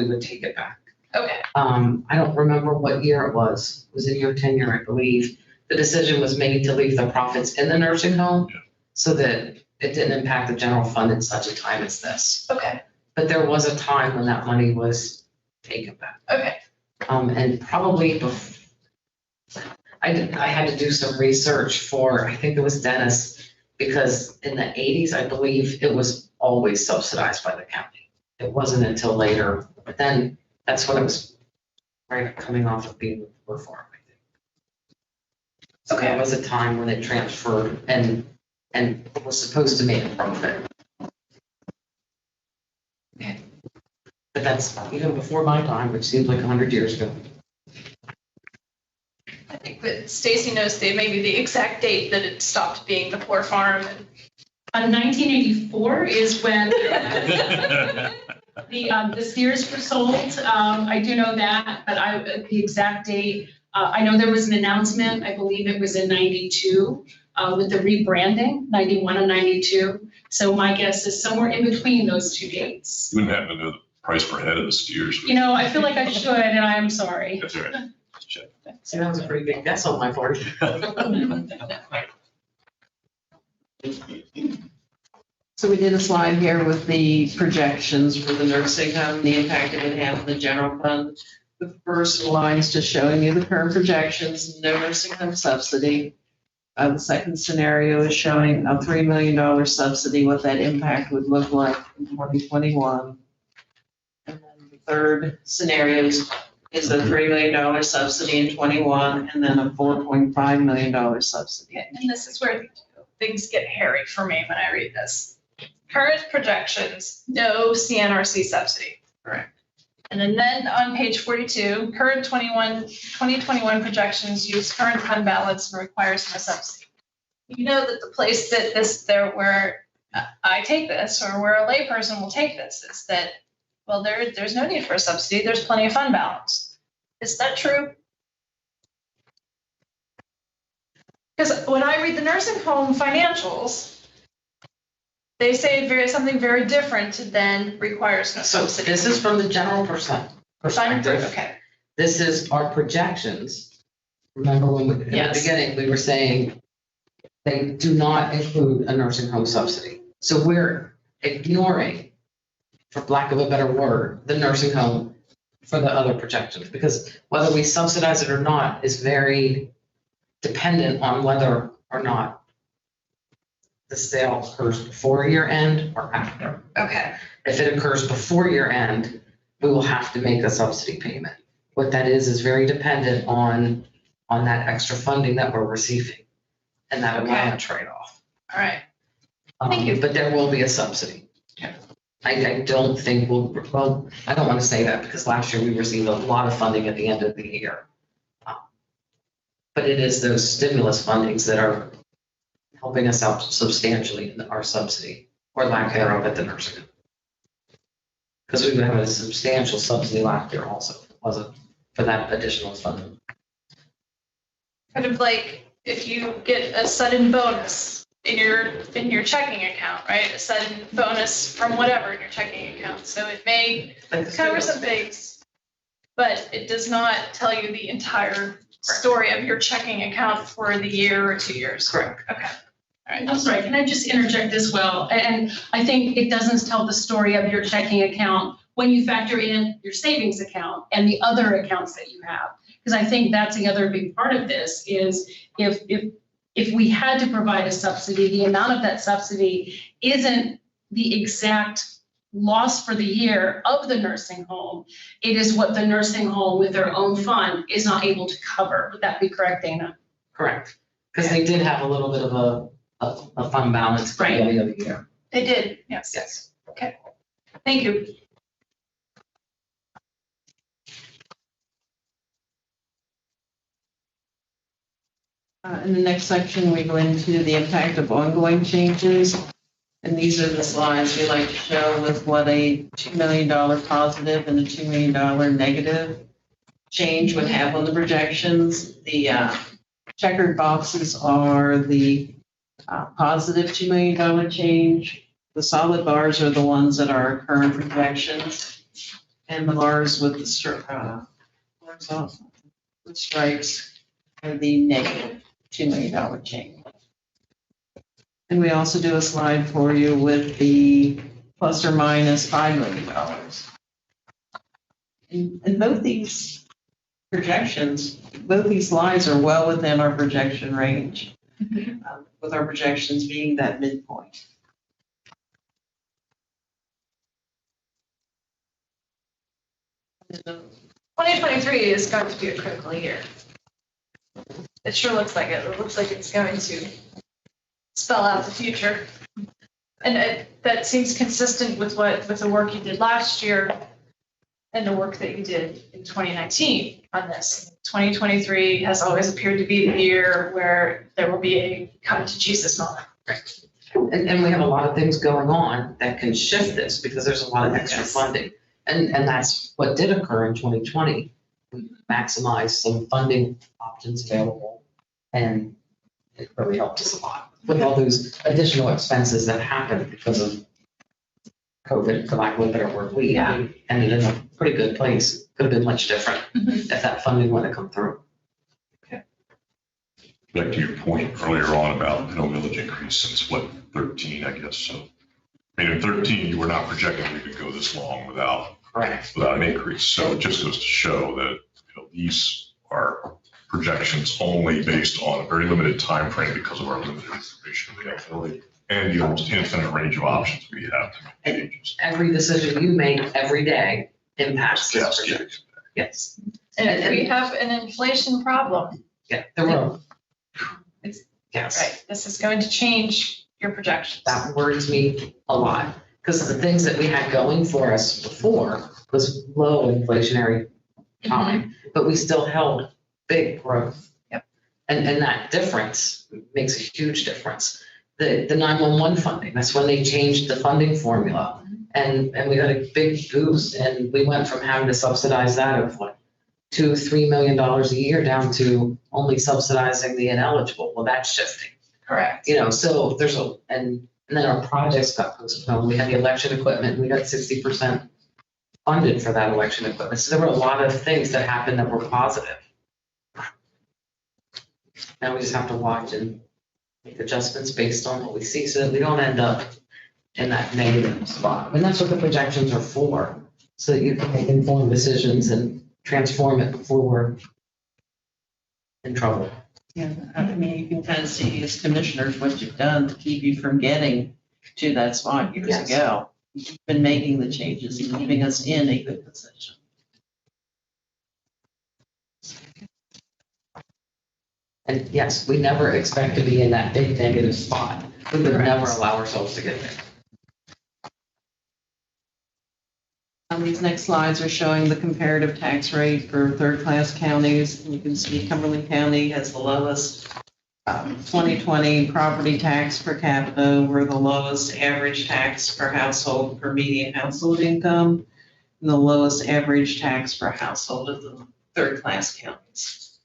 would take it back. Okay, I don't remember what year it was. It was in your tenure, I believe. The decision was made to leave the profits in the nursing home so that it didn't impact the general fund in such a time as this. okay, But there was a time when that money was taken back. okay. And probably I had to do some research for, I think it was Dennis, because in the 80s, I believe it was always subsidized by the county. It wasn't until later, but then that's when it was right coming off of being reformed, I think. So there was a time when it transferred and was supposed to make a profit. Okay. But that's even before my time, which seems like 100 years ago. I think that Stacy knows maybe the exact date that it stopped being the poor farm. And 1984 is when the steers were sold. I do know that, but the exact date, I know there was an announcement, I believe it was in 92, with the rebranding, 91 and 92. So my guess is somewhere in between those two dates. You wouldn't happen to know the price per head of the steers? You know, I feel like I should, and I am sorry. That's all right. Check. So that was a pretty big guess on my part. So we did a slide here with the projections for the nursing home, the impact it would have on the general fund. The first line's just showing you the current projections, no nursing home subsidy. The second scenario is showing a $3 million subsidy, what that impact would look like in 2021. And then the third scenario is a $3 million subsidy in 21, and then a $4.5 million subsidy. and this is where things get hairy for me when I read this. Current projections, no CNRC subsidy. Correct. And then on page 42, current 2021 projections use current fund balance and requires no subsidy. You know that the place that where I take this, or where a layperson will take this, is that, well, there's no need for a subsidy. There's plenty of fund balance. Is that true? Because when I read the nursing home financials, they say something very different than requires no So subsidy. this is from the general perspective. Okay, This is our projections. Remember when in the Yes. beginning, we were saying they do not include a nursing home subsidy. So we're ignoring, for lack of a better word, the nursing home for the other projections, because whether we subsidize it or not is very dependent on whether or not the sale occurs before year end or after. okay, If it occurs before year end, we will have to make a subsidy payment. What that is very dependent on that extra funding that we're receiving and that Okay. amount trade-off. all right. Thank you. But there will be a subsidy. Yeah. I don't think well, I don't want to say that because last year we received a lot of funding at the end of the year. But it is those stimulus fundings that are helping us out substantially in our subsidy or lack thereof at the nursing home. Because we would have a substantial subsidy last year also, if it wasn't for that additional funding. Kind of like if you get a sudden bonus in your checking account, right? A sudden bonus from whatever in your checking account. So it may cover some things, but it does not tell you the entire story of your checking account for the year or 2 years. Correct. Okay. All right. That's right. Can I just interject as well? And I think it doesn't tell the story of your checking account when you factor in your savings account and the other accounts that you have. Because I think that's the other big part of this is if we had to provide a subsidy, the amount of that subsidy isn't the exact loss for the year of the nursing home. It is what the nursing home with their own fund is not able to cover. Would that be correct, Dana? Correct. Because they did have a little bit of a fund balance at the beginning of the year. They did, yes. Yes. Thank you. In the next section, we go into the impact of ongoing changes. And these are the slides we like to show with what a $2 million positive and a $2 million negative change would have on the projections. The checkered boxes are the positive $2 million change. The solid bars are the ones that are current projections. And the bars with the stripes are the negative $2 million change. And we also do a slide for you with the plus or minus $5 million. And both these projections, both these slides are well within our projection range, with our projections being that midpoint. So 2023 is going to be a critical year. It sure looks like it. It looks like it's going to spell out the future. And that seems consistent with the work you did last year and the work that you did in 2019 on this. 2023 has always appeared to be the year where there will be a come to Jesus moment. And we have a lot of things going on that can shift this because there's a lot of extra funding. And that's what did occur in 2020. We maximized some funding options available and it really helped us a lot with all those additional expenses that happened because of COVID, for lack of a better word. We ended in a pretty good place. Could have been much different if that funding would have come through. Back to your point earlier on about no millage increase since what, 13, I guess. So, I mean, in 13, you were not projecting we could go this long without an increase. So it just goes to show that these are projections only based on a very limited time frame because of our limited information availability and the almost infinite range of options we have to make changes. Every decision you make every day impacts this Yes, projection. Yes. And we have an inflation problem. Yeah, there will. It's- Yes. Right. This is going to change your projections. That worries me a lot because the things that we had going for us before was low inflationary time, but we still held big growth. Yep. And that difference makes a huge difference. The 911 funding, that's when they changed the funding formula and we got a big boost and we went from having to subsidize that of what, $2-3 million a year down to only subsidizing the ineligible. Well, that's shifting. Correct. So there's and then our projects got postponed. We had the election equipment, we got 60% funded for that election equipment. So there were a lot of things that happened that were positive. Now we just have to watch and make adjustments based on what we see so that we don't end up in that negative spot. And that's what the projections are for, so that you can make informed decisions and transform it before we're in trouble. Yeah, I mean, you can kind of see as commissioners what you've done to keep you from getting to that spot years Yes. ago. You've been making the changes and keeping us in a good position. And yes, we never expect to be in that big negative spot. We would Correct. never allow ourselves to get there. These next slides are showing the comparative tax rate for third-class counties. And you can see Cumberland County has the lowest 2020 property tax per capita. We're the lowest average tax per household per median household income, and the lowest average tax per household of the third-class counties.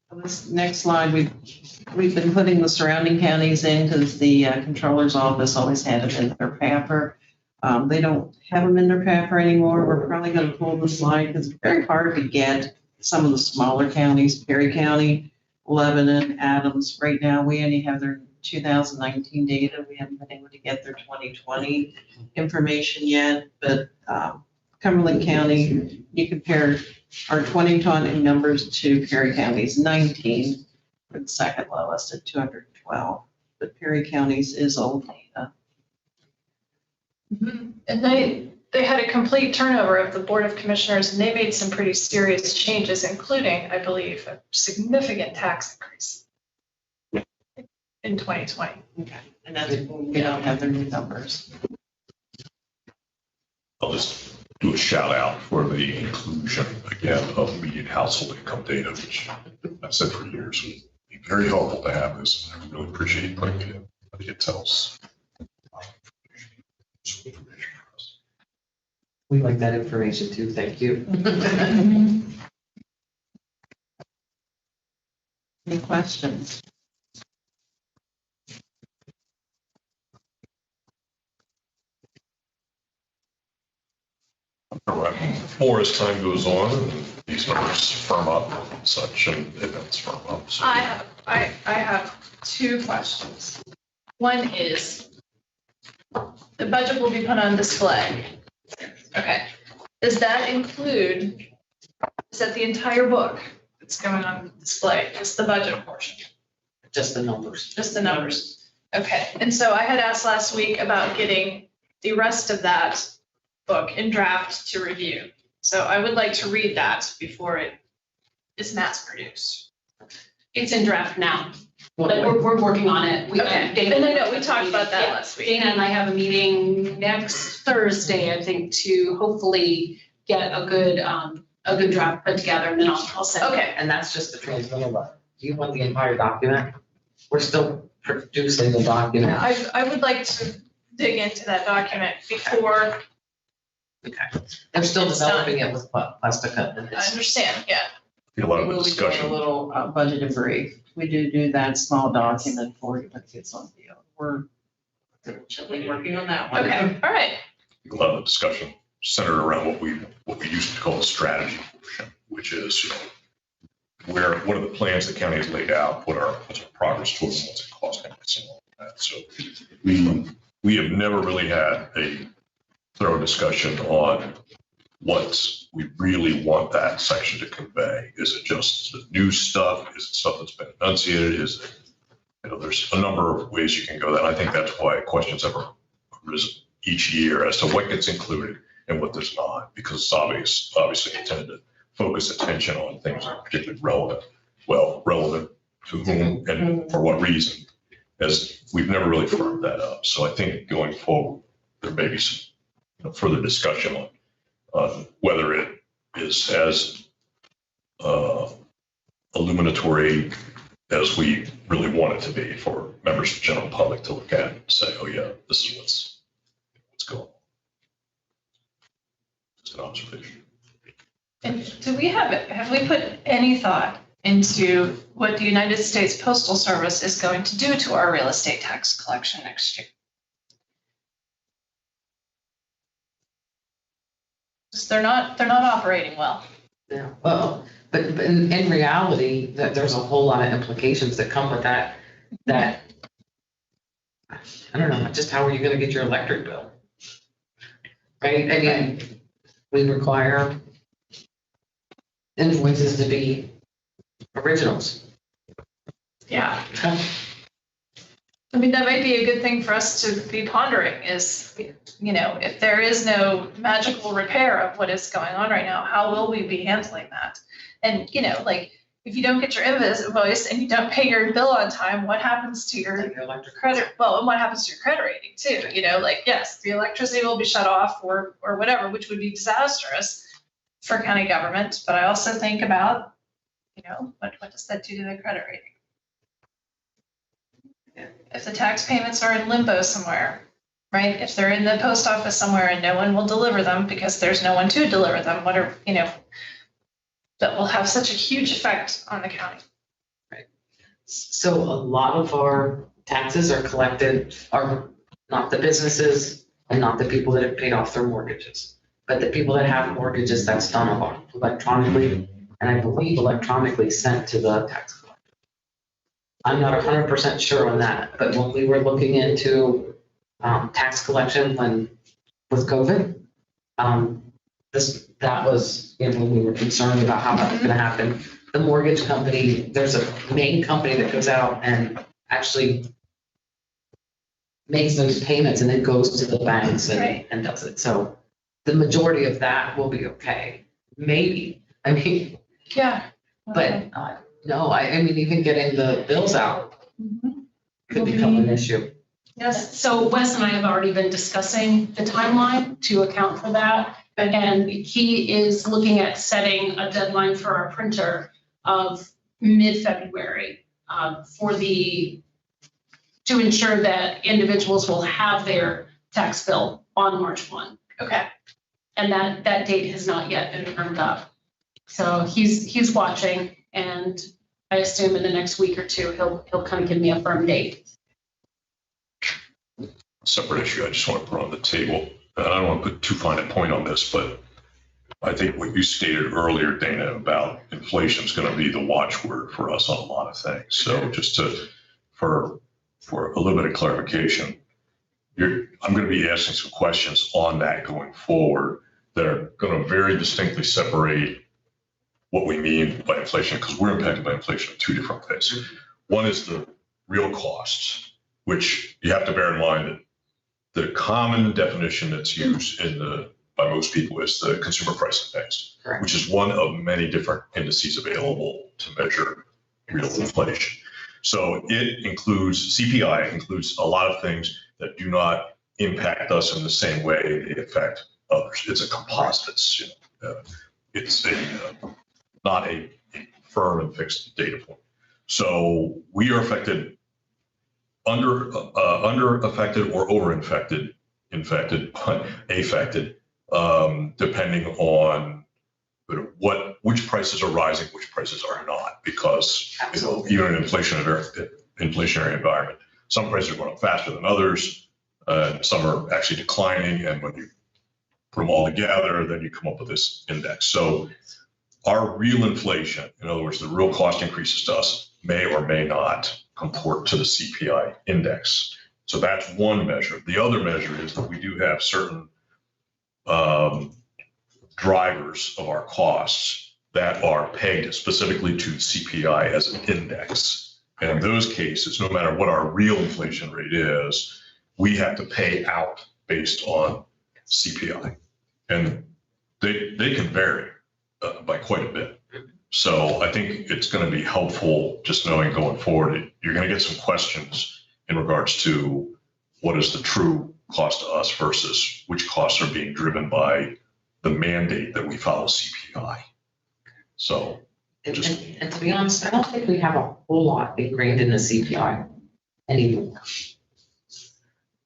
On this next slide, we've been putting the surrounding counties in because the controller's office always had them in their PAPR. They don't have them in their PAPR anymore. We're probably going to pull the slide because it's very hard to get some of the smaller counties, Perry County, Lebanon, Adams. Right now, we only have their 2019 data. We haven't been able to get their 2020 information yet, but Cumberland County, you compare our 2020 numbers to Perry County's 19, we're the second lowest at 212, but Perry County's is old data. Mhm. And they had a complete turnover of the Board of Commissioners, and they made some pretty serious changes, including, I believe, a significant tax increase in 2020. Okay. And that's when we don't have their new numbers. I'll just do a shout out for the inclusion again of median household income data, which I've said for years would be very helpful to have this. I really appreciate putting it in. I think it tells. We like that information too. Thank you. Any questions? More as time goes on, and these numbers firm up and such, and events firm up. So I have two questions. One is, the budget will be put on display. Okay. Does that include, is that the entire book that's going on display? Just the budget portion? Just the numbers. Just the numbers? Okay. And so I had asked last week about getting the rest of that book in draft to review. So I would like to read that before it is mass produced. It's in draft now, but we're working on it. Okay. Dana- And I know we talked about that Yeah. last week. Dana and I have a meeting next Thursday, I think, to hopefully get a good draft put together, and then I'll send it. Okay. And that's just the transmittal letter. Do you want the entire document? We're still producing the document. I would like to dig into that document before, Okay. They're still It's done. developing it with Plastica. And I it's, understand, yeah. a lot of We'll the be doing discussion. a little budget and brief. We do that small document for you, but it's on video. We're diligently working on that one. Okay, all right. A lot of the discussion centered around what we used to call the strategy portion, which is, what are the plans the county has laid out, what's our progress towards them, what's it costing us and all that. So we have never really had a thorough discussion on what we really want that section to convey. Is it just the new stuff? Is it stuff that's been enunciated? Is it, there's a number of ways you can go that. I think that's why questions have arisen each year as to what gets included and what does not, because it's obviously intended to focus attention on things that are particularly relevant. Well, relevant to whom and for what reason, as we've never really firmed that up. So I think going forward, there may be some further discussion on whether it is as illuminatory as we really want it to be for members of the general public to look at and say, oh yeah, this is what's going on. Just an observation. And have we put any thought into what the United States Postal Service is going to do to our real estate tax collection next year? 'Cause they're not operating well. Yeah, well, but in reality, that there's a whole lot of implications that come with that, I don't know, just how are you gonna get your electric bill? Right, I mean, we require invoices to be originals. Yeah. I mean, that might be a good thing for us to be pondering is, if there is no magical repair of what is going on right now, how will we be handling that? And, if you don't get your invoice and you don't pay your bill on time, what happens to your Electric credit? Well, and what happens to your credit rating too? Yes, the electricity will be shut off or whatever, which would be disastrous for county government. But I also think about, what does that do to the credit rating? If the tax payments are in limbo somewhere, right? If they're in the post office somewhere and no one will deliver them because there's no one to deliver them, that will have such a huge effect on the county. So a lot of our taxes are collected, are not the businesses and not the people that have paid off their mortgages, but the people that have mortgages, that's done electronically, and I believe electronically sent to the tax collector. I'm not 100% sure on that, but when we were looking into tax collection with COVID, that was, when we were concerned about how that was going to happen. The mortgage company, there's a main company that goes out and actually makes those payments and then goes to the banks and does it. So the majority of that will be okay. Maybe. I mean, yeah. But no, I mean, even getting the bills out could become an issue. Yes, so Wes and I have already been discussing the timeline to account for that. And he is looking at setting a deadline for our printer of mid-February to ensure that individuals will have their tax bill on March 1. Okay. And that date has not yet been firmed up. So he's watching, and I assume in the next week or two, he'll kind of give me a firm date. Separate issue I just want to put on the table. I don't want to put too fine a point on this, but I think what you stated earlier, Dana, about inflation is going to be the watchword for us on a lot of things. So just for a little bit of clarification, I'm going to be asking some questions on that going forward that are going to very distinctly separate what we mean by inflation, because we're impacted by inflation in two different ways. One is the real costs, which you have to bear in mind that the common definition that's used by most people is the consumer price index, which is one of many different indices available to measure real inflation. So it includes, CPI includes a lot of things that do not impact us in the same way they affect others. It's a composite. It's not a firm and fixed data point. So we are affected under affected or over infected, affected, depending on which prices are rising, which prices are not, because even in an inflationary environment, some prices are going up faster than others, some are actually declining, and when you put them all together, then you come up with this index. So our real inflation, in other words, the real cost increases to us, may or may not comport to the CPI index. So that's one measure. The other measure is that we do have certain drivers of our costs that are pegged specifically to CPI as an index. And in those cases, no matter what our real inflation rate is, we have to pay out based on CPI. And they can vary by quite a bit. So I think it's going to be helpful just knowing going forward, you're going to get some questions in regards to what is the true cost to us versus which costs are being driven by the mandate that we follow CPI. So and to be honest, I don't think we have a whole lot ingrained in the CPI anymore.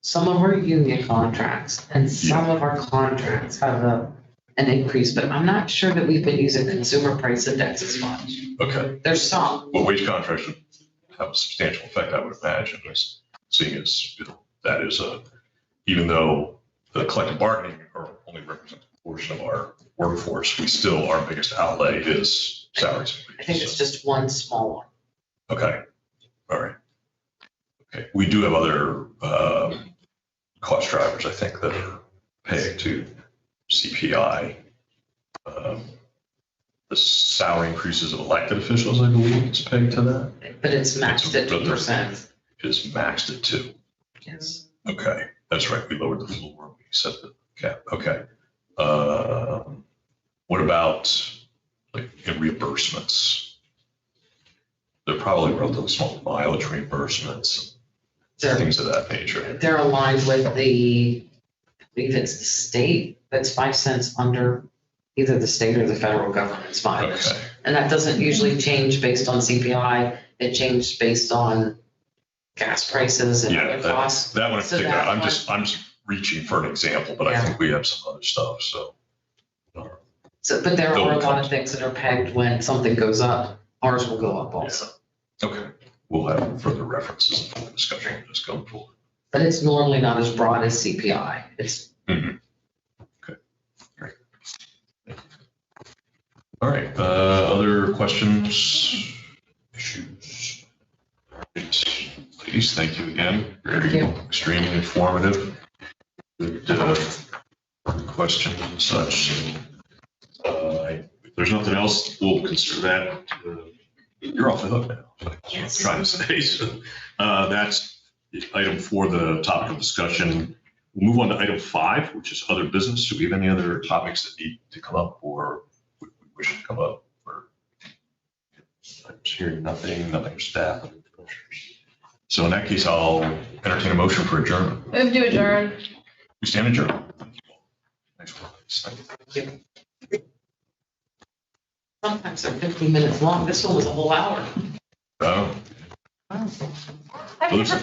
Some of our union contracts and some of our contracts have an increase, but I'm not sure that we've been using consumer price indexes much. Okay. There's some. Well, wage contracts would have a substantial effect, I would imagine, as seeing as, that is even though the collective bargaining only represents a portion of our workforce, we still, our biggest outlay is salaries. I think it's just one small one. Okay, all right. Okay, we do have other cost drivers, I think, that are pegged to CPI. The salary increases of elected officials, I believe, is pegged to that. But it's maxed at 2%. Is maxed at 2. Yes. Okay, that's right. We lowered the floor. We set the cap. Okay. What about like in reimbursements? They're probably relatively small mileage reimbursements, things of that nature. They're aligned with the, I believe it's the state that's 5 cents under either the state or the federal government's mileage. Okay. And that doesn't usually change based on CPI. It changed based on gas prices and other costs. That one in So particular, that I'm one- just reaching for an example, but I Yeah. think we have some other stuff, so. So, but there They'll are a lot come. of things that are pegged when something goes up, ours will go up also. Okay, we'll have further references and discussion on this going forward. But it's normally not as broad as CPI. It's, Okay, great. All right, other questions, issues? Please, thank you again. Thank you. Extremely informative. Good questions and such. If there's nothing else, we'll consider that. You're off the hook now. That's what I'm trying to say. So, that's item 4, the topic of discussion. We'll move on to item 5, which is other business. Do we have any other topics that need to come up or we wish to come up? Or I'm hearing nothing for staff. So in that case, I'll entertain a motion for adjournment. Move to adjourn. We stand adjourned. Thank you all. Nice work. Thank you. sometimes they're 15 minutes long. This one was a whole hour. Oh. I've never been